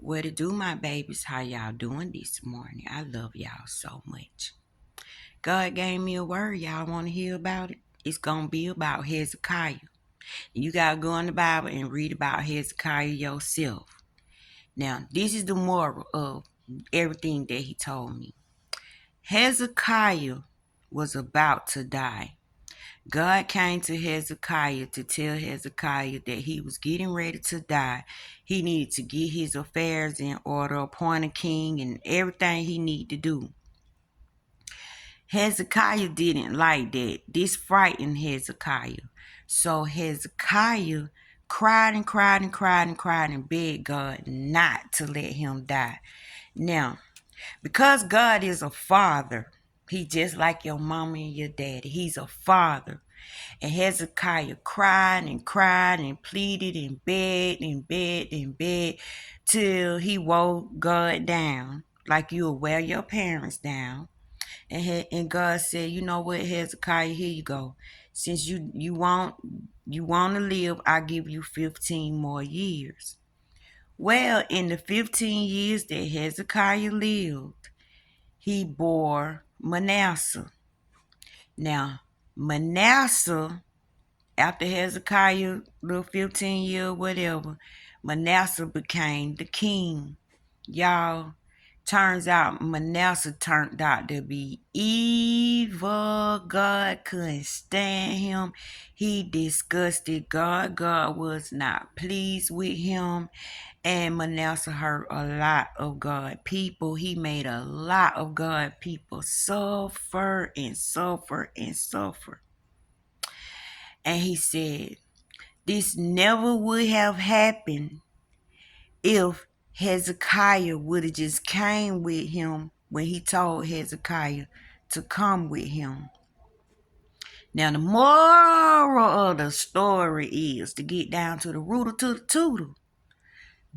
What to do, my babies? How y'all doing this morning? I love y'all so much. God gave me a word. Y'all want to hear about it? It's going to be about Hezekiah. You got to go in the Bible and read about Hezekiah yourself. Now, this is the moral of everything that he told me. Hezekiah was about to die. God came to Hezekiah to tell Hezekiah that he was getting ready to die. He needed to get his affairs in order, appoint a king, and everything he needed to do. Hezekiah didn't like that. This frightened Hezekiah. So Hezekiah cried and cried and cried and cried and begged God not to let him die. Now, because God is a father, he just like your mama and your daddy. He's a father. And Hezekiah cried and cried and pleaded and begged and begged and begged till he woke God down, like you will wear your parents down. And God said, you know what, Hezekiah, here you go. Since you want to live, I give you 15 more years. Well, in the 15 years that Hezekiah lived, he bore Manasseh. Now, Manasseh, after Hezekiah, little 15 year whatever, Manasseh became the king. Y'all, turns out Manasseh turned out to be evil. God couldn't stand him. He disgusted God. God was not pleased with him. And Manasseh hurt a lot of God people. He made a lot of God people suffer and suffer and suffer. And he said, this never would have happened if Hezekiah would have just came with him when he told Hezekiah to come with him. Now, the moral of the story is, to get down to the rooter to the tutor,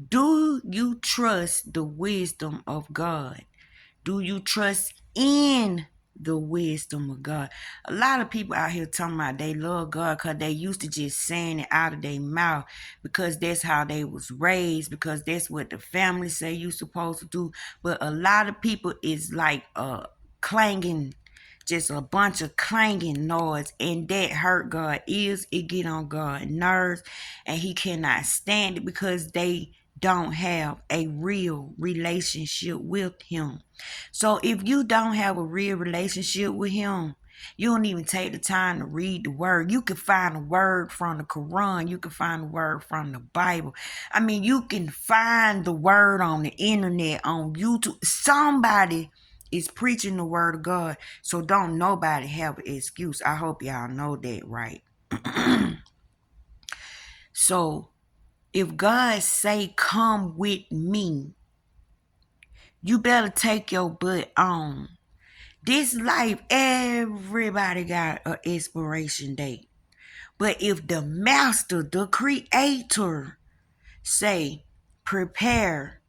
do you trust the wisdom of God? Do you trust in the wisdom of God? A lot of people out here talking about they love God because they used to just saying it out of their mouth because that's how they was raised, because that's what the family say you supposed to do. But a lot of people is like clanging, just a bunch of clanging noise, and that hurt God ears. It get on God's nerves, and he cannot stand it because they don't have a real relationship with him. So if you don't have a real relationship with him, you don't even take the time to read the word. You can find a word from the Quran. You can find a word from the Bible. I mean, you can find the word on the internet, on YouTube. Somebody is preaching the word of God. So don't nobody have an excuse. I hope y'all know that, right? So if God say, come with me, you better take your butt on. This life, everybody got an expiration date. But if the master, the creator, say, prepare,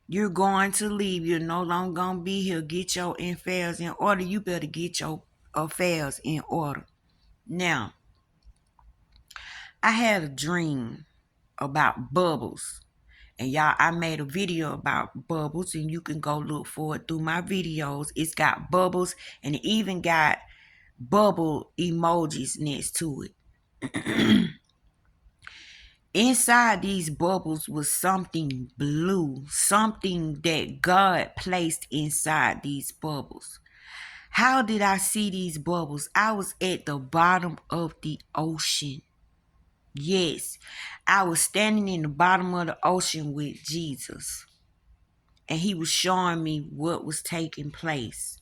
you're going to leave, you're no longer going to be here, get your affairs in order, you better get your affairs in order. Now, I had a dream about bubbles. And y'all, I made a video about bubbles, and you can go look for it through my videos. It's got bubbles, and it even got bubble emojis next to it. Inside these bubbles was something blue, something that God placed inside these bubbles. How did I see these bubbles? I was at the bottom of the ocean. Yes, I was standing in the bottom of the ocean with Jesus, and he was showing me what was taking place.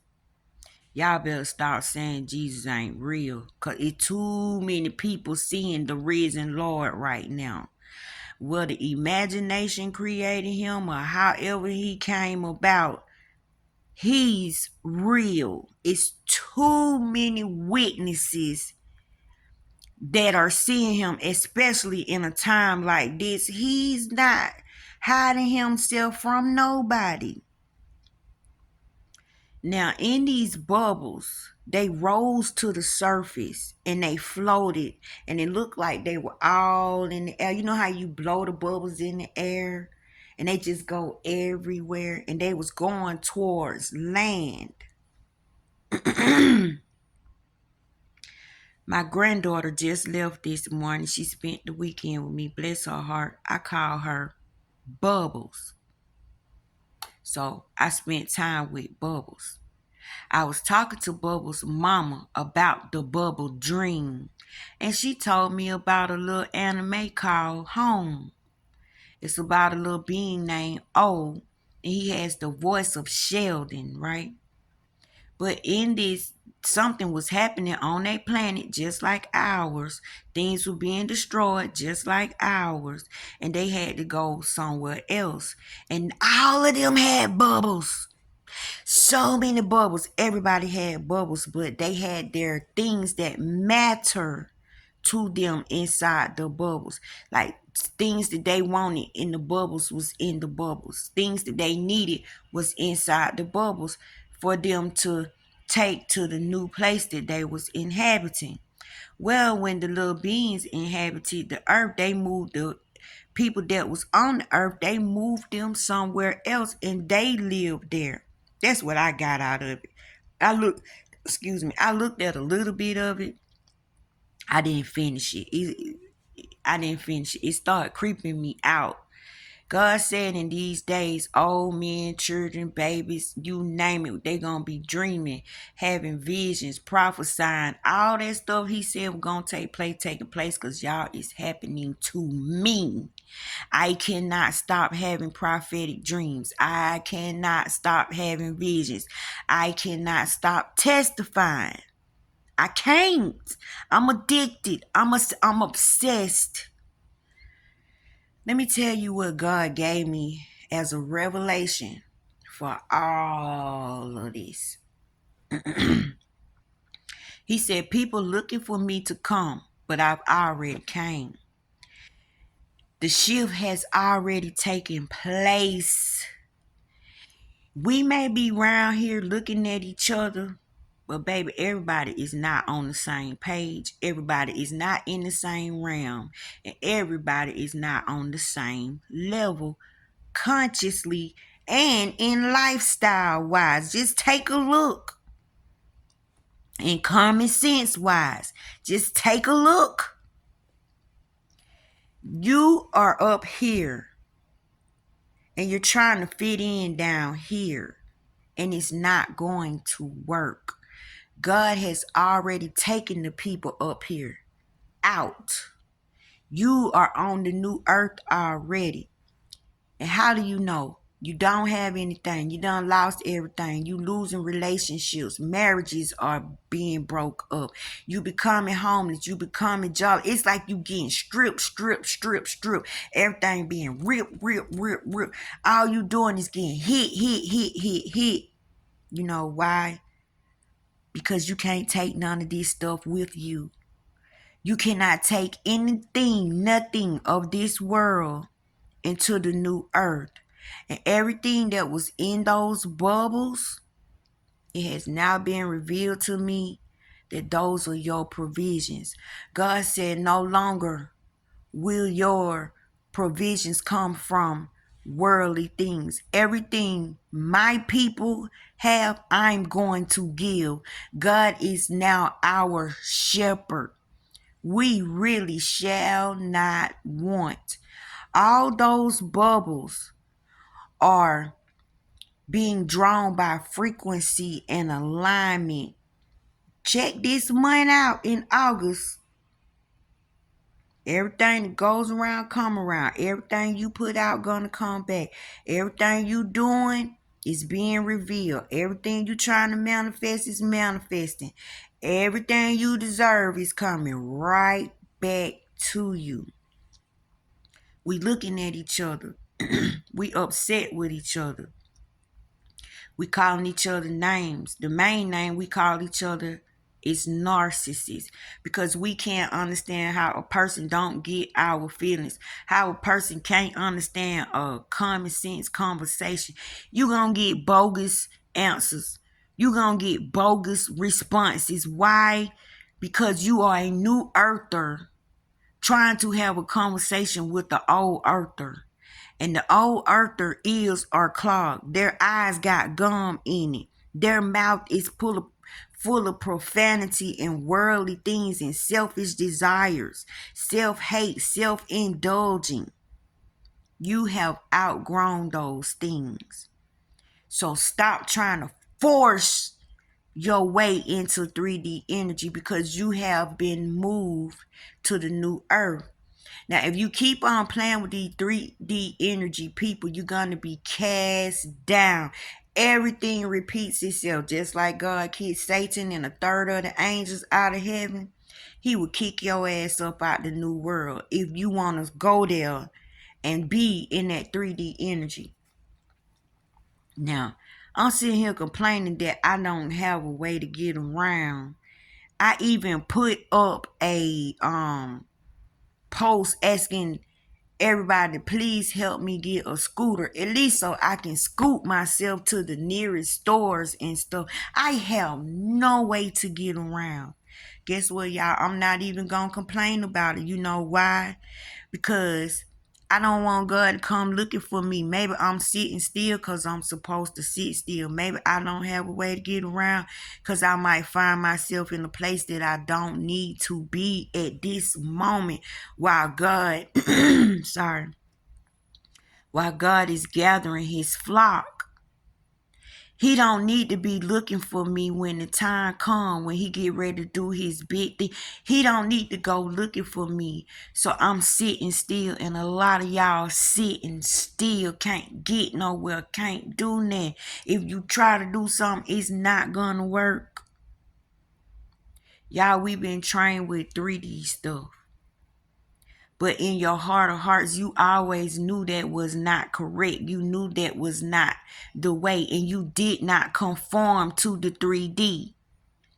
Y'all better start saying Jesus ain't real, because it's too many people seeing the risen Lord right now. Whether imagination created him or however he came about, he's real. It's too many witnesses that are seeing him, especially in a time like this. He's not hiding himself from nobody. Now, in these bubbles, they rose to the surface and they floated, and it looked like they were all in the air. You know how you blow the bubbles in the air and they just go everywhere, and they was going towards land. My granddaughter just left this morning. She spent the weekend with me. Bless her heart. I call her Bubbles. So I spent time with Bubbles. I was talking to Bubbles' mama about the Bubble Dream, and she told me about a little anime called Home. It's about a little being named O, and he has the voice of Sheldon, right? But in this, something was happening on their planet just like ours. Things were being destroyed just like ours, and they had to go somewhere else. And all of them had bubbles. So many bubbles. Everybody had bubbles, but they had their things that matter to them inside the bubbles. Like things that they wanted in the bubbles was in the bubbles. Things that they needed was inside the bubbles for them to take to the new place that they was inhabiting. Well, when the little beings inhabited the earth, they moved the people that was on the earth, they moved them somewhere else and they lived there. That's what I got out of it. I looked at a little bit of it. I didn't finish it. I didn't finish it. It started creeping me out. God said in these days, old men, children, babies, you name it, they gonna be dreaming, having visions, prophesying, all that stuff he said was gonna taking place, because y'all is happening to me. I cannot stop having prophetic dreams. I cannot stop having visions. I cannot stop testifying. I can't. I'm addicted. I'm obsessed. Let me tell you what God gave me as a revelation for all of this. He said, people looking for me to come, but I've already came. The shift has already taken place. We may be around here looking at each other, but baby, everybody is not on the same page. Everybody is not in the same realm. And everybody is not on the same level consciously and in lifestyle wise. Just take a look. And common sense wise, just take a look. You are up here and you're trying to fit in down here, and it's not going to work. God has already taken the people up here out. You are on the new earth already. And how do you know? You don't have anything. You done lost everything. You losing relationships. Marriages are being broke up. You becoming homeless. You becoming jobless. It's like you getting stripped. Everything being ripped. All you doing is getting hit. You know why? Because you can't take none of this stuff with you. You cannot take anything, nothing of this world into the new earth. And everything that was in those bubbles, it has now been revealed to me that those are your provisions. God said no longer will your provisions come from worldly things. Everything my people have, I'm going to give. God is now our shepherd. We really shall not want. All those bubbles are being drawn by frequency and alignment. Check this month out in August. Everything that goes around, come around. Everything you put out gonna come back. Everything you doing is being revealed. Everything you trying to manifest is manifesting. Everything you deserve is coming right back to you. We looking at each other. We upset with each other. We calling each other names. The main name we call each other is narcissists, because we can't understand how a person don't get our feelings, how a person can't understand a common sense conversation. You gonna get bogus answers. You gonna get bogus responses. Why? Because you are a new earther trying to have a conversation with the old earther. And the old earther ears are clogged. Their eyes got gum in it. Their mouth is full of profanity and worldly things and selfish desires, self-hate, self-indulging. You have outgrown those things. So stop trying to force your way into 3D energy, because you have been moved to the new earth. Now, if you keep on playing with these 3D energy people, you're going to be cast down. Everything repeats itself. Just like God kicked Satan and a third of the angels out of heaven, he will kick your ass up out the new world if you want to go there and be in that 3D energy. Now, I'm sitting here complaining that I don't have a way to get around. I even put up a post asking everybody to please help me get a scooter, at least so I can scoot myself to the nearest stores and stuff. I have no way to get around. Guess what, y'all? I'm not even gonna complain about it. You know why? Because I don't want God to come looking for me. Maybe I'm sitting still because I'm supposed to sit still. Maybe I don't have a way to get around because I might find myself in a place that I don't need to be at this moment while God, while God is gathering his flock. He don't need to be looking for me when the time comes, when he get ready to do his big thing. He don't need to go looking for me. So I'm sitting still, and a lot of y'all sitting still, can't get nowhere, can't do nothing. If you try to do something, it's not gonna work. Y'all, we been trained with 3D stuff. But in your heart of hearts, you always knew that was not correct. You knew that was not the way, and you did not conform to the 3D.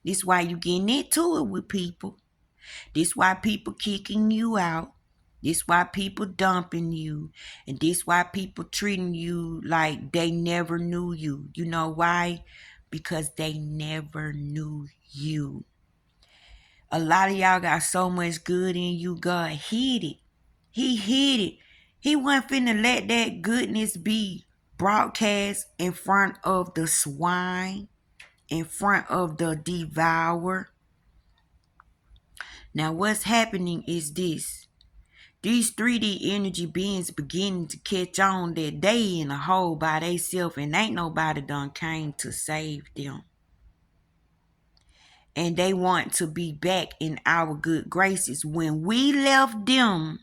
This why you getting into it with people. This why people kicking you out. This why people dumping you. And this why people treating you like they never knew you. You know why? Because they never knew you. A lot of y'all got so much good in you, God hid it. He hid it. He wasn't finna let that goodness be broadcast in front of the swine, in front of the devourer. Now what's happening is this. These 3D energy beings beginning to catch on that they in a hole by themselves and ain't nobody done came to save them. And they want to be back in our good graces. When we left them,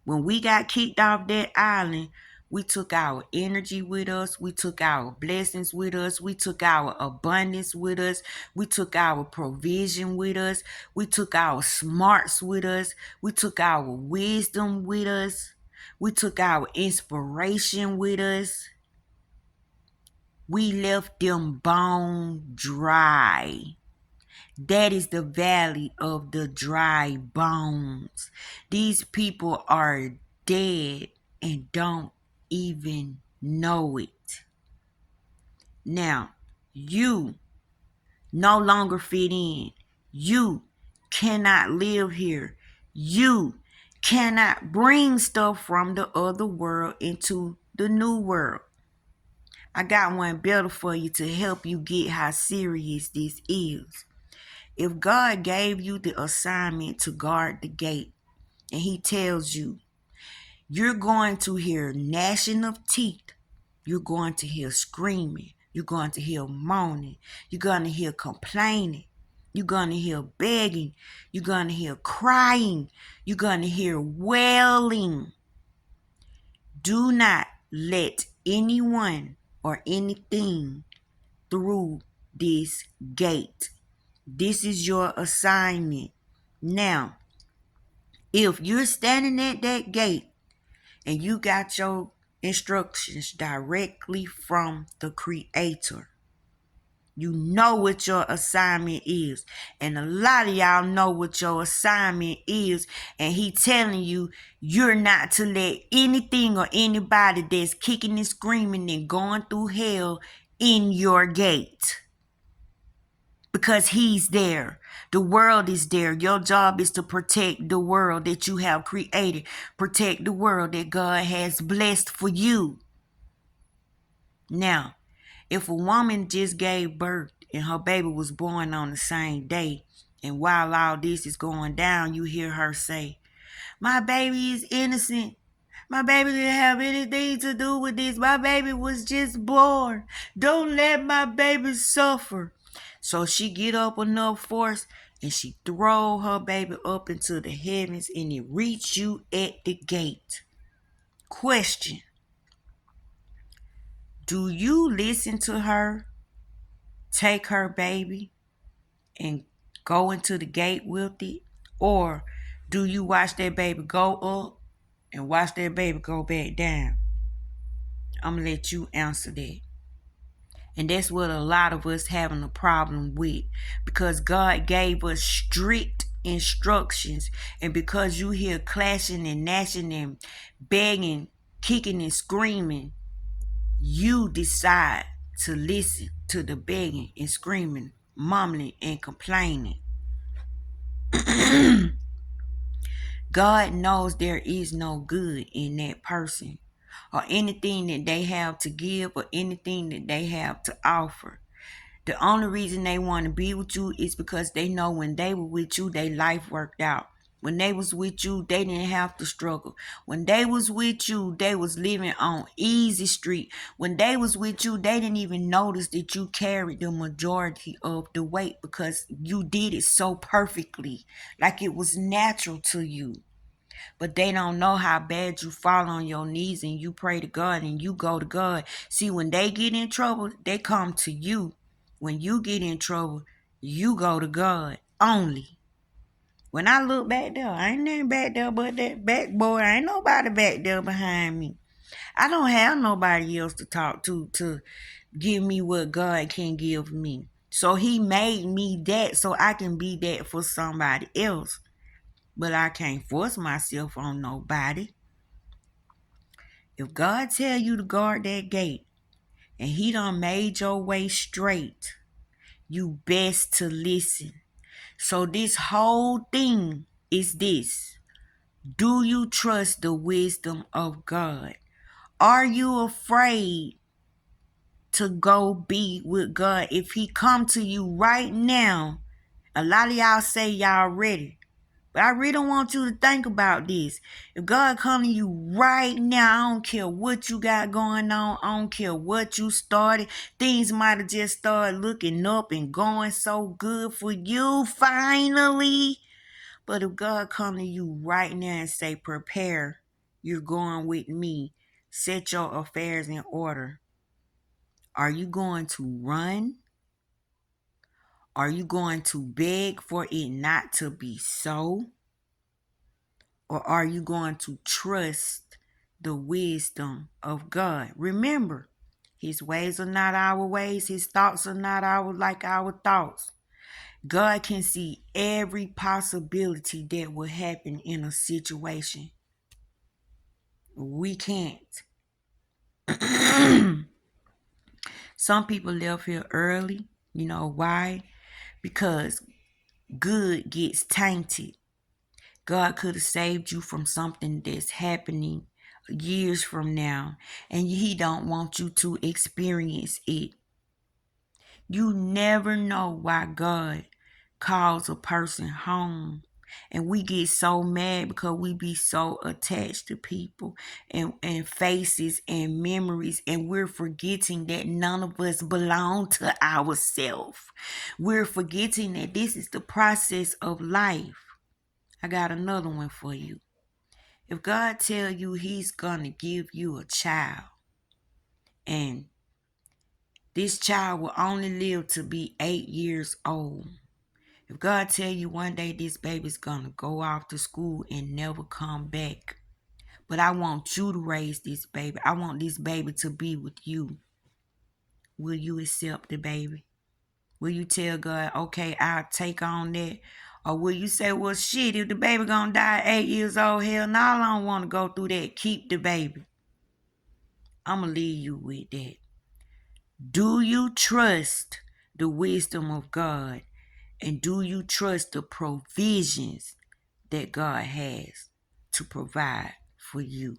when we got kicked off that island, we took our energy with us. We took our blessings with us. We took our abundance with us. We took our provision with us. We took our smarts with us. We took our wisdom with us. We took our inspiration with us. We left them bone dry. That is the valley of the dry bones. These people are dead and don't even know it. Now, you no longer fit in. You cannot live here. You cannot bring stuff from the other world into the new world. I got one better for you to help you get how serious this is. If God gave you the assignment to guard the gate, and he tells you, you're going to hear gnashing of teeth, you're going to hear screaming, you're going to hear moaning, you're going to hear complaining, you're going to hear begging, you're going to hear crying, you're going to hear wailing. Do not let anyone or anything through this gate. This is your assignment. Now, if you're standing at that gate and you got your instructions directly from the Creator, you know what your assignment is. And a lot of y'all know what your assignment is. And he telling you, you're not to let anything or anybody that's kicking and screaming and going through hell in your gate. because he's there. The world is there. Your job is to protect the world that you have created. Protect the world that God has blessed for you. Now, if a woman just gave birth and her baby was born on the same day, and while all this is going down, you hear her say, my baby is innocent. My baby didn't have anything to do with this. My baby was just born. Don't let my baby suffer. So she get up enough force and she throw her baby up into the heavens and it reach you at the gate. Question. Do you listen to her, take her baby, and go into the gate with it? Or do you watch that baby go up and watch that baby go back down? I'm going to let you answer that. And that's what a lot of us having a problem with. Because God gave us strict instructions. And because you hear clashing and gnashing and begging, kicking and screaming, you decide to listen to the begging and screaming, mumbling and complaining. God knows there is no good in that person or anything that they have to give or anything that they have to offer. The only reason they want to be with you is because they know when they were with you, their life worked out. When they was with you, they didn't have to struggle. When they was with you, they was living on easy street. When they was with you, they didn't even notice that you carried the majority of the weight because you did it so perfectly, like it was natural to you. But they don't know how bad you fall on your knees and you pray to God and you go to God. See, when they get in trouble, they come to you. When you get in trouble, you go to God only. When I look back there, I ain't nothing back there but that backboard. I ain't nobody back there behind me. I don't have nobody else to talk to give me what God can give me. So he made me that so I can be that for somebody else. But I can't force myself on nobody. If God tell you to guard that gate and he done made your way straight, you best to listen. So this whole thing is this. Do you trust the wisdom of God? Are you afraid to go be with God? If he come to you right now, a lot of y'all say y'all ready. But I really don't want you to think about this. If God come to you right now, I don't care what you got going on. I don't care what you started. Things might have just started looking up and going so good for you finally. But if God come to you right now and say, prepare, you're going with me. Set your affairs in order. Are you going to run? Are you going to beg for it not to be so? Or are you going to trust the wisdom of God? Remember, his ways are not our ways. His thoughts are not like our thoughts. God can see every possibility that will happen in a situation. We can't. Some people left here early. You know why? Because good gets tainted. God could have saved you from something that's happening years from now, and he don't want you to experience it. You never know why God calls a person home. And we get so mad because we be so attached to people and faces and memories, and we're forgetting that none of us belong to ourselves. We're forgetting that this is the process of life. I got another one for you. If God tell you he's going to give you a child, and this child will only live to be 8 years old. If God tell you one day this baby's going to go off to school and never come back, but I want you to raise this baby. I want this baby to be with you. Will you accept the baby? Will you tell God, okay, I'll take on that? Or will you say, well, shit, if the baby gonna die at 8 years old, hell no, I don't want to go through that. Keep the baby. I'm going to leave you with that. Do you trust the wisdom of God? And do you trust the provisions that God has to provide for you?